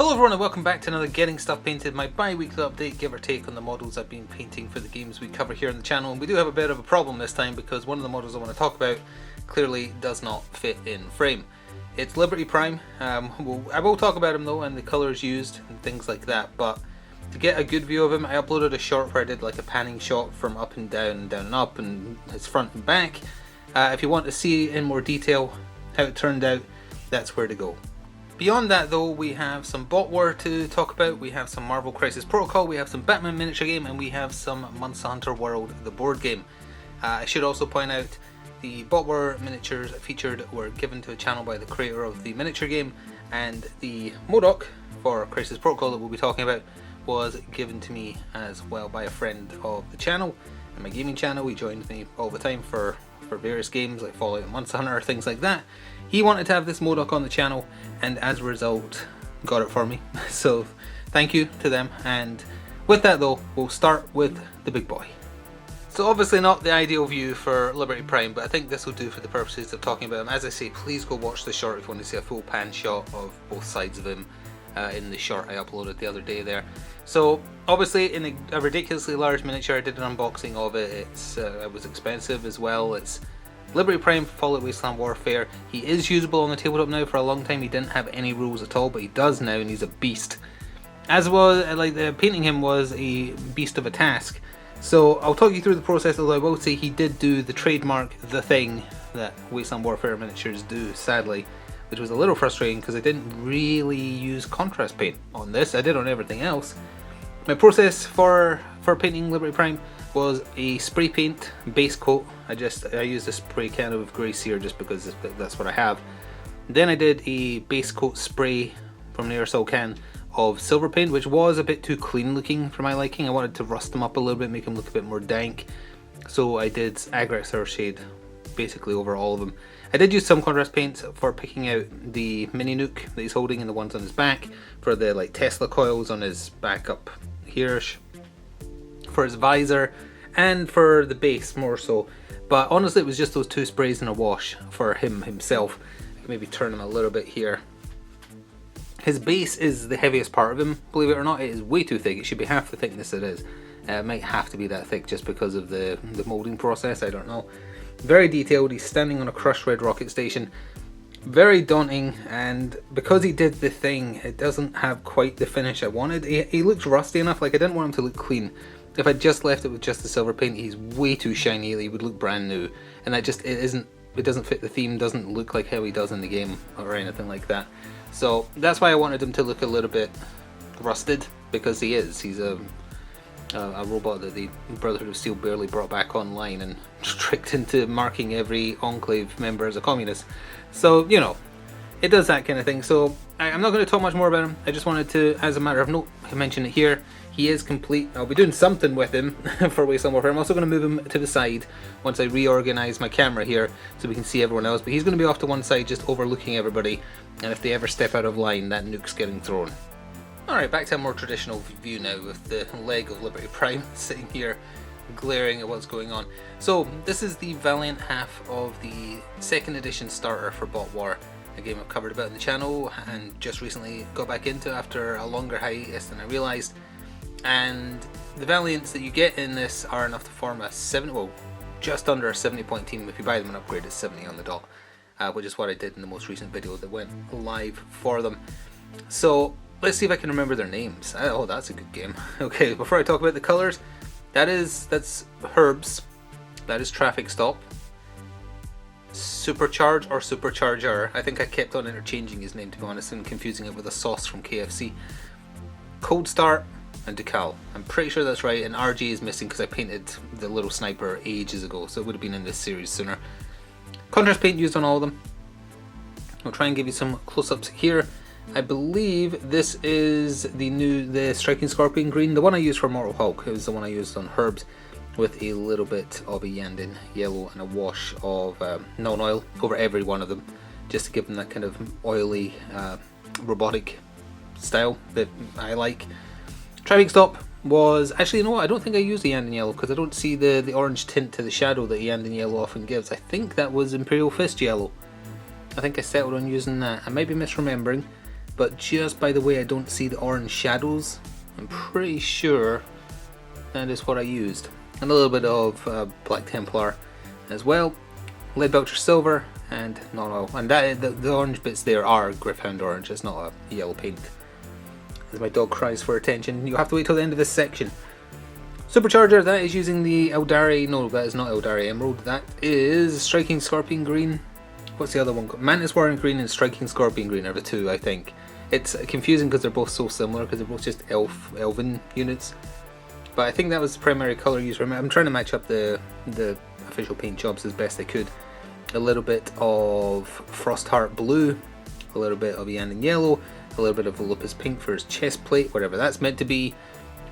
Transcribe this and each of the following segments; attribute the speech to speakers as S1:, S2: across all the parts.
S1: Hello everyone and welcome back to another Getting Stuff Painted, my bi-weekly update, give or take, on the models I've been painting for the games we cover here on the channel. And we do have a bit of a problem this time because one of the models I want to talk about clearly does not fit in frame. It's Liberty Prime. I will talk about him though, and the colours used and things like that, but to get a good view of him I uploaded a short where I did like a panning shot from up and down, down and up, and his front and back. If you want to see in more detail how it turned out, that's where to go. Beyond that though, we have some bot war to talk about, we have some Marvel Crisis Protocol, we have some Batman miniature game, and we have some Monster Hunter World, the board game. I should also point out the bot war miniatures featured were given to a channel by the creator of the miniature game, and the Modoc for Crisis Protocol that we'll be talking about was given to me as well by a friend of the channel and my gaming channel. He joins me all the time for various games like Fallout and Monster Hunter, things like that. He wanted to have this Modoc on the channel and as a result got it for me, so thank you to them. And with that though, we'll start with the big boy. So obviously not the ideal view for Liberty Prime, but I think this will do for the purposes of talking about him. As I say, please go watch the short if you want to see a full pan shot of both sides of him in the short I uploaded the other day there. So obviously in a ridiculously large miniature, I did an unboxing of it. It was expensive as well. It's Liberty Prime Fallout Wasteland Warfare. He is usable on the tabletop now. For a long time he didn't have any rules at all, but he does now, and he's a beast. As was, painting him was a beast of a task. So I'll talk you through the process, although I will say he did do the trademark, the thing that Wasteland Warfare miniatures do, sadly, which was a little frustrating because I didn't really use contrast paint on this. I did on everything else. My process for painting Liberty Prime was a spray paint base coat. I used a spray can of Grey Seer just because that's what I have. Then I did a base coat spray from an aerosol can of silver paint, which was a bit too clean looking for my liking. I wanted to rust them up a little bit, make them look a bit more dank. So I did Agrax Sour Shade basically over all of them. I did use some contrast paints for picking out the mini nuke that he's holding and the ones on his back, for the like Tesla coils on his back up here, for his visor, and for the base more so. But honestly it was just those two sprays in a wash for him himself. I can maybe turn him a little bit here. His base is the heaviest part of him, believe it or not. It is way too thick. It should be half the thickness it is. It might have to be that thick just because of the molding process, I don't know. Very detailed. He's standing on a crushed red rocket station. Very daunting, and because he did the thing, it doesn't have quite the finish I wanted. He looks rusty enough, like I didn't want him to look clean. If I just left it with just the silver paint, he's way too shiny, he would look brand new. And it doesn't fit the theme, doesn't look like how he does in the game or anything like that. So that's why I wanted him to look a little bit rusted, because he's a robot that the Brotherhood of Steel barely brought back online and tricked into marking every Enclave member as a communist. So, you know, it does that kind of thing. So I'm not going to talk much more about him. I just wanted to, as a matter of note, mention it here. He is complete. I'll be doing something with him for Wasteland Warfare. I'm also going to move him to the side once I reorganize my camera here so we can see everyone else. But he's going to be off to one side just overlooking everybody. And if they ever step out of line, that nuke's getting thrown. Alright, back to a more traditional view now with the leg of Liberty Prime sitting here glaring at what's going on. So this is the Valiant half of the 2nd edition starter for Bot War, a game I've covered about on the channel and just recently got back into after a longer hiatus than I realised. And the Valiants that you get in this are enough to form a just under a 70 point team. If you buy them an upgrade, it's 70 on the dot, which is what I did in the most recent video that went live for them. So let's see if I can remember their names. Oh, that's a good game. Okay, before I talk about the colours, that's Herbs, that is Traffic Stop, Supercharge or Supercharger. I think I kept on interchanging his name, to be honest, and confusing it with a sauce from KFC. Cold Start and Decal. I'm pretty sure that's right, and RG is missing because I painted the little sniper ages ago, so it would have been in this series sooner. Contrast paint used on all of them. I'll try and give you some close-ups here. I believe this is the Striking Scorpion green. The one I used for Mortal Hulk is the one I used on Herbs, with a little bit of a Yandin yellow and a wash of non-oil over every one of them, just to give them that kind of oily, robotic style that I like. Traffic Stop was, actually, you know what, I don't think I used the Yandin yellow because I don't see the orange tint to the shadow that Yandin yellow often gives. I think that was Imperial Fist yellow. I think I settled on using that. I might be misremembering. but just by the way I don't see the orange shadows, I'm pretty sure that is what I used. And a little bit of Black Templar as well, Lead Belcher Silver, and non-oil. And that the orange bits there are Gryph-hound orange, it's not a yellow paint. As my dog cries for attention, you have to wait till the end of this section. Supercharger, that is using the Eldari, no that is not Eldari Emerald, that is Striking Scorpion Green. What's the other one called? Mantis Warren Green and Striking Scorpion Green are the two, I think. It's confusing because they're both so similar, because they're both just elven units. But I think that was the primary colour used. I'm trying to match up the official paint jobs as best I could. A little bit of Frostheart Blue, a little bit of Iyanden Yellow, a little bit of Volupus Pink for his chest plate, whatever that's meant to be.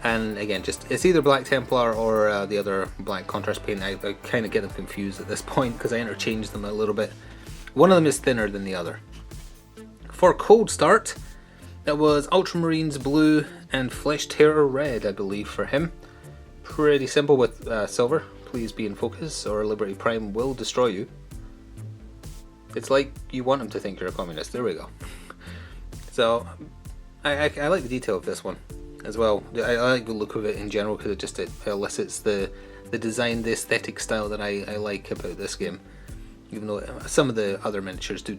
S1: And again, just it's either Black Templar or the other black contrast paint. I kind of get them confused at this point because I interchange them a little bit. One of them is thinner than the other. For Cold Start, that was Ultramarines Blue and Flesh Terror Red, I believe, for him. Pretty simple with silver. Please be in focus or Liberty Prime will destroy you. It's like you want him to think you're a communist. There we go. So, I like the detail of this one as well. I like the look of it in general because it elicits the design, the aesthetic style that I like about this game. Even though some of the other miniatures do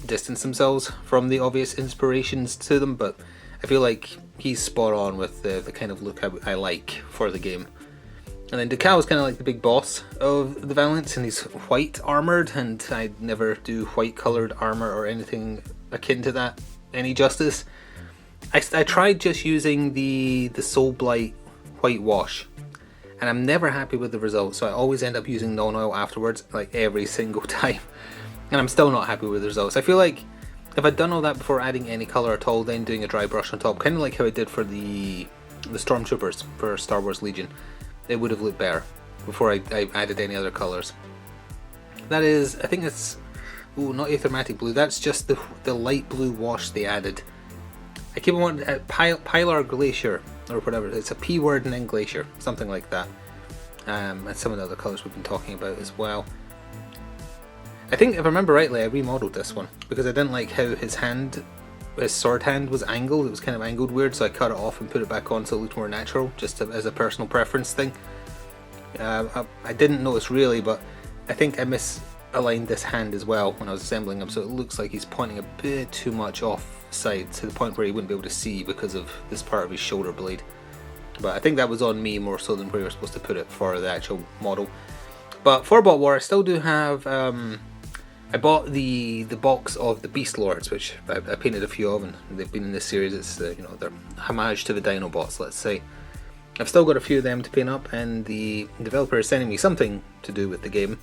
S1: distance themselves from the obvious inspirations to them, but I feel like he's spot on with the kind of look I like for the game. And then Decal is kind of like the big boss of the Valiants, and he's white armoured, and I never do white coloured armour or anything akin to that any justice. I tried just using the Soul Blight white wash, and I'm never happy with the results, so I always end up using non-oil afterwards, like every single time, and I'm still not happy with the results. I feel like if I'd done all that before adding any colour at all, then doing a dry brush on top, kind of like how I did for the Stormtroopers for Star Wars Legion, it would have looked better before I added any other colours. That is, I think it's, not Aethermatic Blue, that's just the light blue wash they added. I keep on wanting Pilar Glacier, or whatever, it's a P word and then Glacier, something like that. And some of the other colours we've been talking about as well. I think, if I remember rightly, I remodeled this one, because I didn't like how his sword hand was angled. It was kind of angled weird, so I cut it off and put it back on so it looked more natural, just as a personal preference thing. I didn't notice really, but I think I misaligned this hand as well when I was assembling him, so it looks like he's pointing a bit too much off side to the point where he wouldn't be able to see because of this part of his shoulder blade. But I think that was on me more so than where you were supposed to put it for the actual model. But for Bot War, I still do have I bought the box of the Beast Lords, which I painted a few of, and they've been in this series. It's they're homage to the Dinobots, let's say. I've still got a few of them to paint up, and the developer is sending me something to do with the game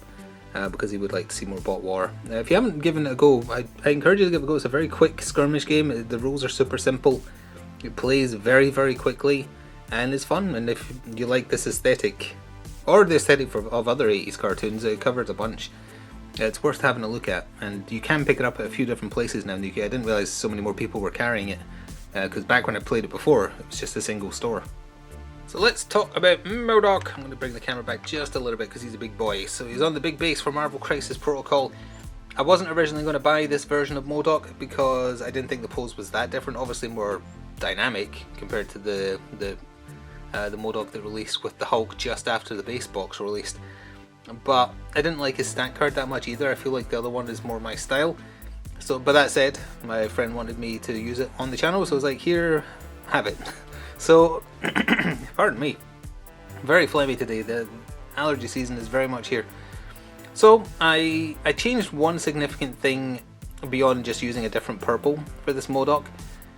S1: because he would like to see more Bot War. If you haven't given it a go, I encourage you to give it a go. It's a very quick skirmish game. The rules are super simple. It plays very, very quickly, and it's fun. And if you like this aesthetic, or the aesthetic of other 80s cartoons, it covers a bunch. It's worth having a look at, and you can pick it up at a few different places now in the UK. I didn't realise so many more people were carrying it, because back when I played it before, it was just a single store. So let's talk about Modoc. I'm going to bring the camera back just a little bit because he's a big boy. So he's on the big base for Marvel Crisis Protocol. I wasn't originally going to buy this version of Modoc because I didn't think the pose was that different. Obviously more dynamic compared to the Modoc that released with the Hulk just after the base box released. But I didn't like his stat card that much either. I feel like the other one is more my style. So, but that said, my friend wanted me to use it on the channel, so I was like, here, have it. So, pardon me, very phlegmy today. The allergy season is very much here. So I changed one significant thing beyond just using a different purple for this Modoc.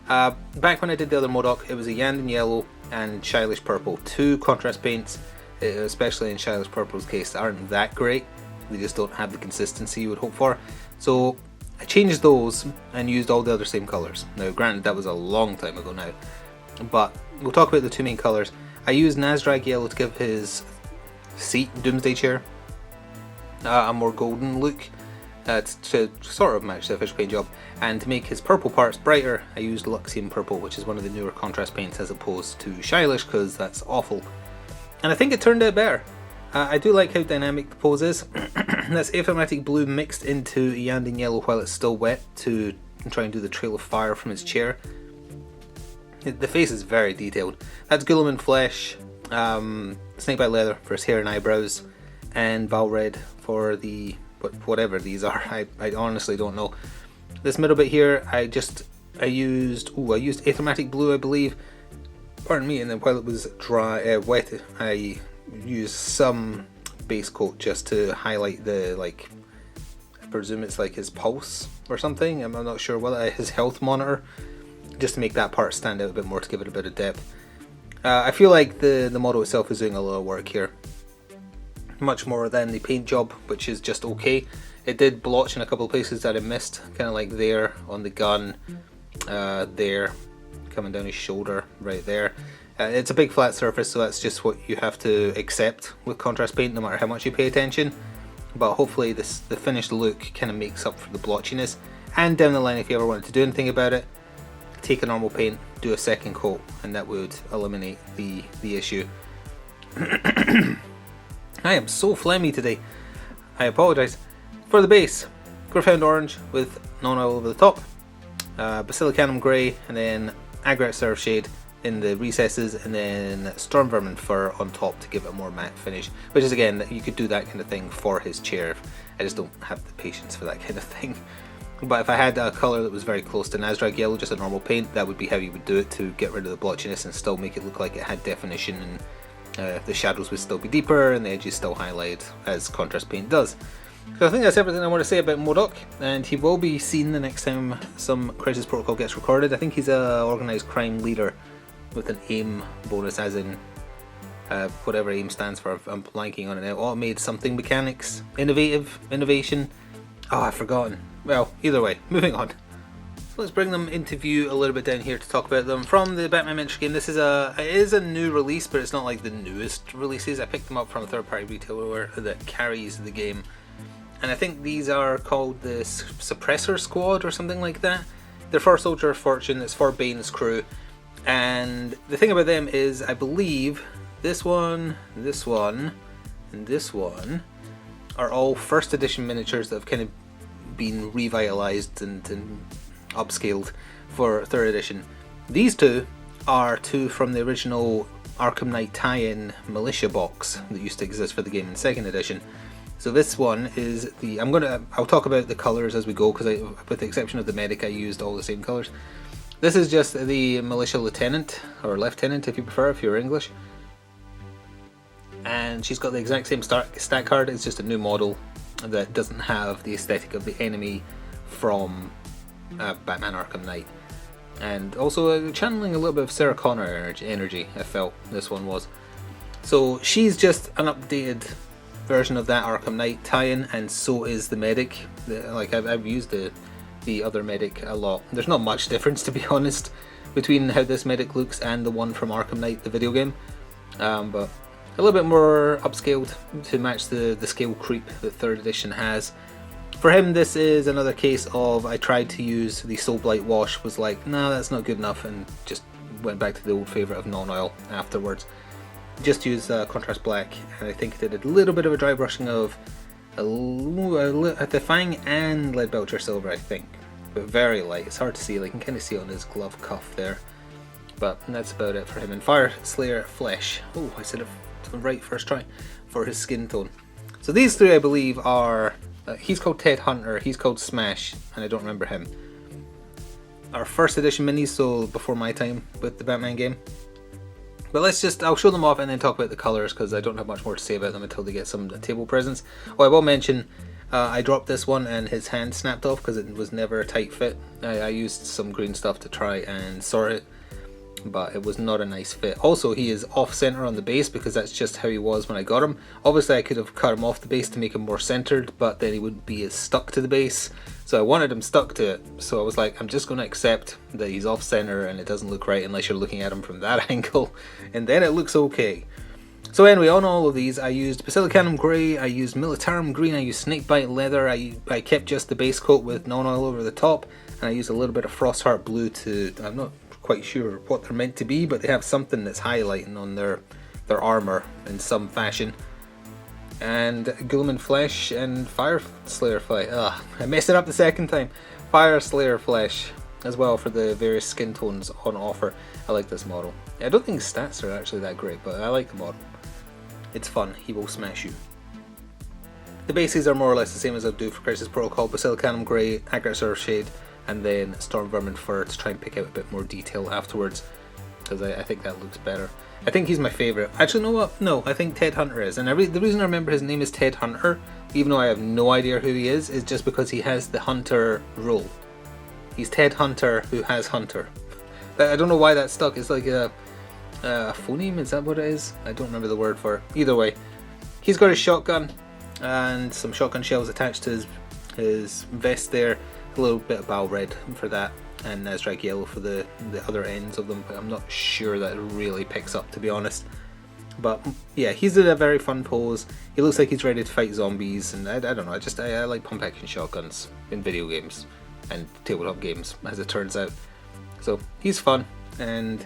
S1: Back when I did the other Modoc, it was a Iyanden Yellow and Shyless Purple, two contrast paints, especially in Shyless Purple's case, that aren't that great. They just don't have the consistency you would hope for. So I changed those and used all the other same colours. Now granted, that was a long time ago now, but we'll talk about the two main colours. I used Nazdrag Yellow to give his seat, Doomsday Chair, a more golden look to sort of match the official paint job, and to make his purple parts brighter I used Luxium Purple, which is one of the newer contrast paints as opposed to Shyless, because that's awful. And I think it turned out better. I do like how dynamic the pose is. That's Aethermatic Blue mixed into Iyanden Yellow while it's still wet to and try and do the trail of fire from his chair. The face is very detailed. That's Guilliman Flesh, Snakebite Leather for his hair and eyebrows, and Val Red for the whatever these are. I honestly don't know. This middle bit here, I used Athematic Blue, I believe. Pardon me. And then while it was wet, I used some base coat just to highlight the, like, I presume it's like his pulse or something. I'm not sure whether his health monitor, just to make that part stand out a bit more, to give it a bit of depth. I feel like the model itself is doing a lot of work here, much more than the paint job, which is just okay. It did blotch in a couple of places that I missed, kind of like there on the gun, there, coming down his shoulder, right there. It's a big flat surface, so that's just what you have to accept with contrast paint, no matter how much you pay attention. But hopefully the finished look kind of makes up for the blotchiness. And down the line, if you ever wanted to do anything about it, take a normal paint, do a second coat, and that would eliminate the issue. I am so phlegmy today. I apologise. For the base, Gryph-hound Orange with non-oil over the top, Basilicanum Grey, and then Agrat Surfshade in the recesses, and then Storm Vermin Fur on top to give it a more matte finish. Which is, again, you could do that kind of thing for his chair. I just don't have the patience for that kind of thing. But if I had a colour that was very close to Nazdrag Yellow, just a normal paint, that would be how you would do it to get rid of the blotchiness and still make it look like it had definition, and the shadows would still be deeper and the edges still highlighted as contrast paint does. So I think that's everything I want to say about Modoc, and he will be seen the next time some Crisis Protocol gets recorded. I think he's a organised crime leader with an AIM bonus, as in whatever AIM stands for. I'm blanking on it now. Automated something mechanics, innovation. Oh, I've forgotten. Well, either way, moving on. So let's bring them into view a little bit down here to talk about them. From the Batman miniature game, it is a new release, but it's not like the newest releases. I picked them up from a third-party retailer that carries the game. And I think these are called the Suppressor Squad or something like that. They're for Soldier of Fortune, it's for Bane's crew. And the thing about them is, I believe this one, and this one are all first edition miniatures that have kind of been revitalized and upscaled for third edition. These two are two from the original Arkham Knight tie-in militia box that used to exist for the game in second edition. So this one is the, I'll talk about the colours as we go, because with the exception of the medic, I used all the same colours. This is just the militia lieutenant, or lieutenant if you prefer, if you're English. And she's got the exact same stat card, it's just a new model that doesn't have the aesthetic of the enemy from Batman Arkham Knight. And also channeling a little bit of Sarah Connor energy, I felt this one was. So she's just an updated version of that Arkham Knight tie-in, and so is the medic. I've used the other medic a lot. There's not much difference, to be honest, between how this medic looks and the one from Arkham Knight, the video game. But a little bit more upscaled to match the scale creep that third edition has. For him, this is another case of I tried to use the Soul Blight wash, was like, nah, that's not good enough, and just went back to the old favourite of non-oil afterwards. Just use contrast black, and I think I did a little bit of a dry brushing of the Fang and Leadbelcher Silver, I think, but very light. It's hard to see, I can kind of see on his glove cuff there, but that's about it for him. And Fire Slayer Flesh, oh, I said it right first try, for his skin tone. So these three, I believe, are, he's called Ted Hunter, he's called Smash, and I don't remember him. Our first edition minis, so before my time with the Batman game. But I'll show them off and then talk about the colours, because I don't have much more to say about them until they get some table presents. Oh, I will mention, I dropped this one and his hand snapped off because it was never a tight fit. I used some green stuff to try and sort it, but it was not a nice fit. Also, he is off center on the base because that's just how he was when I got him. Obviously, I could have cut him off the base to make him more centered, but then he wouldn't be as stuck to the base. So I wanted him stuck to it. So I was like, I'm just going to accept that he's off center and it doesn't look right unless you're looking at him from that angle. And then it looks okay. So anyway, on all of these, I used Basilicanum Grey, I used Militarum Green, I used Snakebite Leather, I kept just the base coat with non-oil over the top, and I used a little bit of Frostheart Blue to, I'm not quite sure what they're meant to be, but they have something that's highlighting on their armor in some fashion. And Guilliman Flesh and Fire Slayer Flesh. I messed it up the second time. Fire Slayer flesh as well for the various skin tones on offer. I like this model. I don't think his stats are actually that great, but I like the model. It's fun. He will smash you. The bases are more or less the same as I'd do for Crisis Protocol: Basilicanum Grey, Accurate Surf Shade, and then Storm Vermin Fur to try and pick out a bit more detail afterwards, because I think that looks better. I think he's my favourite. Actually, know what? No, I think Ted Hunter is. And the reason I remember his name is Ted Hunter, even though I have no idea who he is just because he has the Hunter role. He's Ted Hunter who has Hunter. I don't know why that stuck. It's like a phoneme, is that what it is? I don't remember the word for it. Either way, he's got his shotgun and some shotgun shells attached to his vest there. A little bit of Bal Red for that, and Nazdrag Yellow for the other ends of them, but I'm not sure that it really picks up, to be honest. But yeah, he's in a very fun pose. He looks like he's ready to fight zombies, and I don't know, I like pump action shotguns in video games and tabletop games, as it turns out. So he's fun, and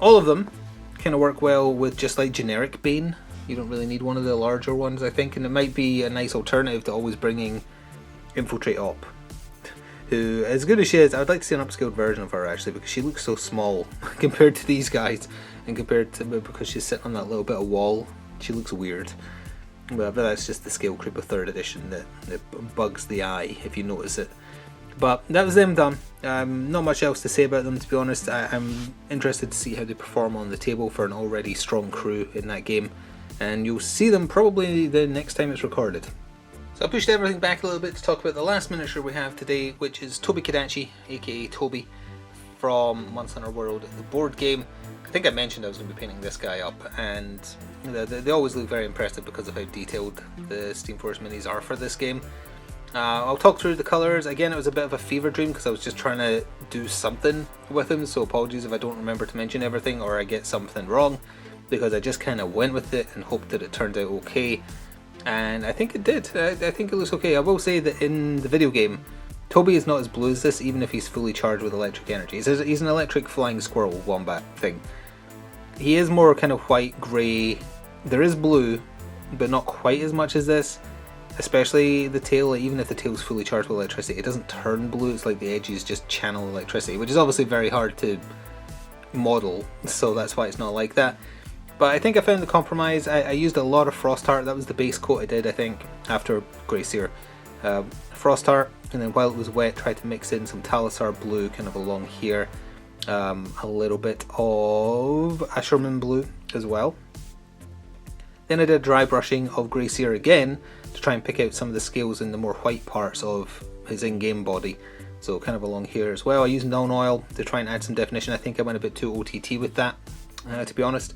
S1: all of them kind of work well with just like generic Bane. You don't really need one of the larger ones, I think, and it might be a nice alternative to always bringing Infiltrate Op, who, as good as she is, I would like to see an upscaled version of her actually, because she looks so small compared to these guys, and compared to, because she's sitting on that little bit of wall, she looks weird. But that's just the scale creep of 3rd edition that bugs the eye if you notice it. But that was them done. Not much else to say about them, to be honest. I'm interested to see how they perform on the table for an already strong crew in that game, and you'll see them probably the next time it's recorded. So I pushed everything back a little bit to talk about the last miniature we have today, which is Toby Kadachi, aka Toby, from Monster Hunter World, the board game. I think I mentioned I was going to be painting this guy up, and they always look very impressive because of how detailed the Steamforged minis are for this game. I'll talk through the colours. Again, it was a bit of a fever dream because I was just trying to do something with them, so apologies if I don't remember to mention everything or I get something wrong, because I just kind of went with it and hoped that it turned out okay. And I think it did. I think it looks okay. I will say that in the video game, Toby is not as blue as this, even if he's fully charged with electric energy. He's an electric flying squirrel wombat thing. He is more kind of white, grey. There is blue, but not quite as much as this. Especially the tail, even if the tail's fully charged with electricity, it doesn't turn blue. It's like the edges just channel electricity, which is obviously very hard to model, so that's why it's not like that. But I think I found the compromise. I used a lot of Frost Heart. That was the base coat I did, I think, after Grey Seer. Frost Heart, and then while it was wet, tried to mix in some Talisar Blue kind of along here. A little bit of Asherman Blue as well. Then I did dry brushing of Grey Seer again to try and pick out some of the scales in the more white parts of his in-game body. So kind of along here as well. I used Null Oil to try and add some definition. I think I went a bit too OTT with that, to be honest.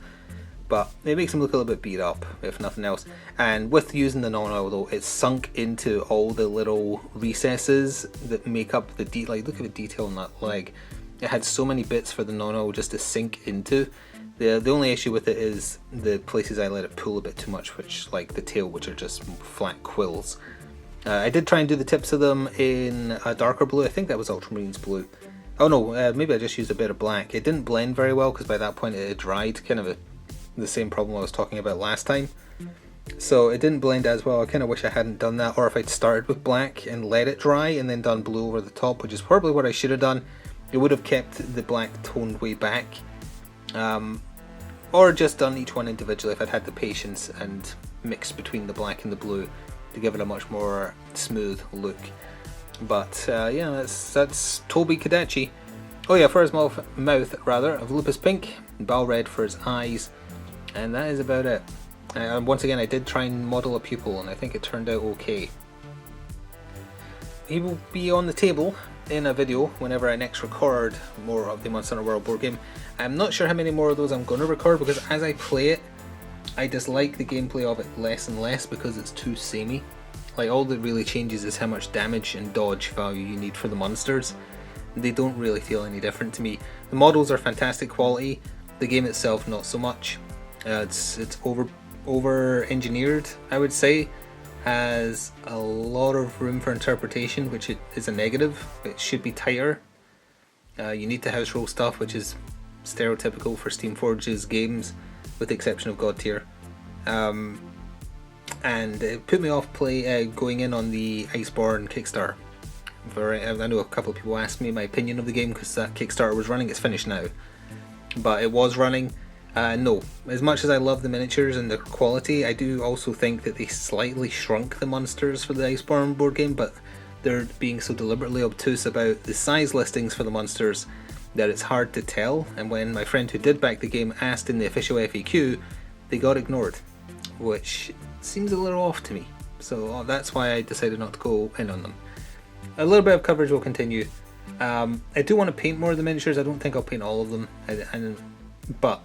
S1: But it makes him look a little bit beat up, if nothing else. And with using the Null Oil though, it's sunk into all the little recesses that make up the like look at the detail on that leg. It had so many bits for the Null Oil just to sink into. The only issue with it is the places I let it pull a bit too much, which like the tail, which are just flat quills. I did try and do the tips of them in a darker blue. I think that was Ultramarines blue. Oh no, maybe I just used a bit of black. It didn't blend very well because by that point it had dried, kind of the same problem I was talking about last time. So it didn't blend as well. I kind of wish I hadn't done that, or if I'd started with black and let it dry and then done blue over the top, which is probably what I should have done. It would have kept the black toned way back. Or just done each one individually if I'd had the patience and mixed between the black and the blue to give it a much more smooth look. But yeah, that's Toby Kadachi. Oh yeah, for his mouth of Lupus Pink, Bal Red for his eyes, and that is about it. Once again, I did try and model a pupil and I think it turned out okay. He will be on the table in a video whenever I next record more of the Monster Hunter World board game. I'm not sure how many more of those I'm going to record, because as I play it, I dislike the gameplay of it less and less because it's too samey. Like, all that really changes is how much damage and dodge value you need for the monsters. They don't really feel any different to me. The models are fantastic quality, the game itself not so much. It's over engineered, I would say. Has a lot of room for interpretation, which is a negative. It should be tighter. You need to house roll stuff, which is stereotypical for Steamforge's games, with the exception of God Tier. And it put me off going in on the Iceborne Kickstarter, I know a couple of people asked me my opinion of the game because that Kickstarter was running. It's finished now, but it was running. No, as much as I love the miniatures and the quality, I do also think that they slightly shrunk the monsters for the Iceborne board game, but they're being so deliberately obtuse about the size listings for the monsters that it's hard to tell. And when my friend who did back the game asked in the official FAQ, they got ignored, which seems a little off to me. So that's why I decided not to go in on them. A little bit of coverage will continue. I do want to paint more of the miniatures. I don't think I'll paint all of them, but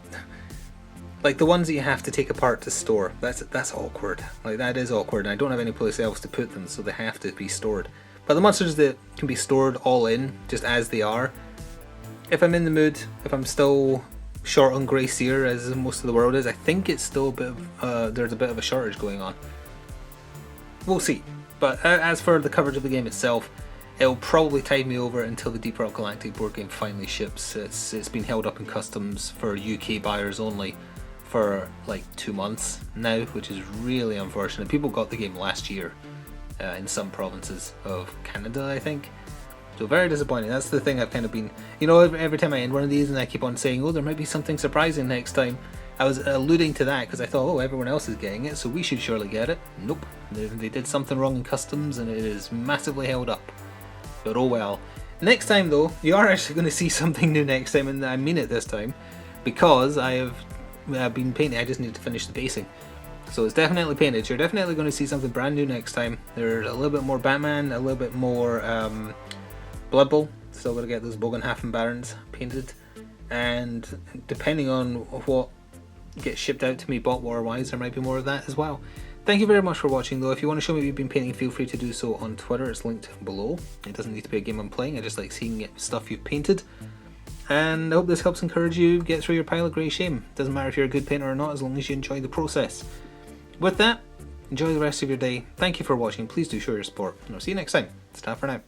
S1: like the ones that you have to take apart to store, that's awkward. Like that is awkward, and I don't have any place else to put them, so they have to be stored. But the monsters that can be stored all in, just as they are, if I'm in the mood, if I'm still short on grey seer as most of the world is, I think it's still a bit of, there's a bit of a shortage going on. We'll see. But as for the coverage of the game itself, it'll probably tide me over until the Deep Rock Galactic board game finally ships. It's been held up in customs for UK buyers only for like 2 months now, which is really unfortunate. People got the game last year in some provinces of Canada, I think. So very disappointing. That's the thing I've kind of been, every time I end one of these and I keep on saying, oh, there might be something surprising next time. I was alluding to that because I thought, oh, everyone else is getting it, so we should surely get it. Nope. They did something wrong in customs and it is massively held up. But oh well. Next time though, you are actually going to see something new next time, and I mean it this time, because I have been painting. I just need to finish the basing. So it's definitely painted. You're definitely going to see something brand new next time. There's a little bit more Batman, a little bit more Blood Bowl. Still got to get those Bogenhafen Barons painted. And depending on what gets shipped out to me bot war wise, there might be more of that as well. Thank you very much for watching though. If you want to show me what you've been painting, feel free to do so on Twitter. It's linked below. It doesn't need to be a game I'm playing. I just like seeing stuff you've painted. And I hope this helps encourage you get through your pile of grey shame. Doesn't matter if you're a good painter or not, as long as you enjoy the process. With that, enjoy the rest of your day. Thank you for watching. Please do show your support. And I'll see you next time. It's time for now.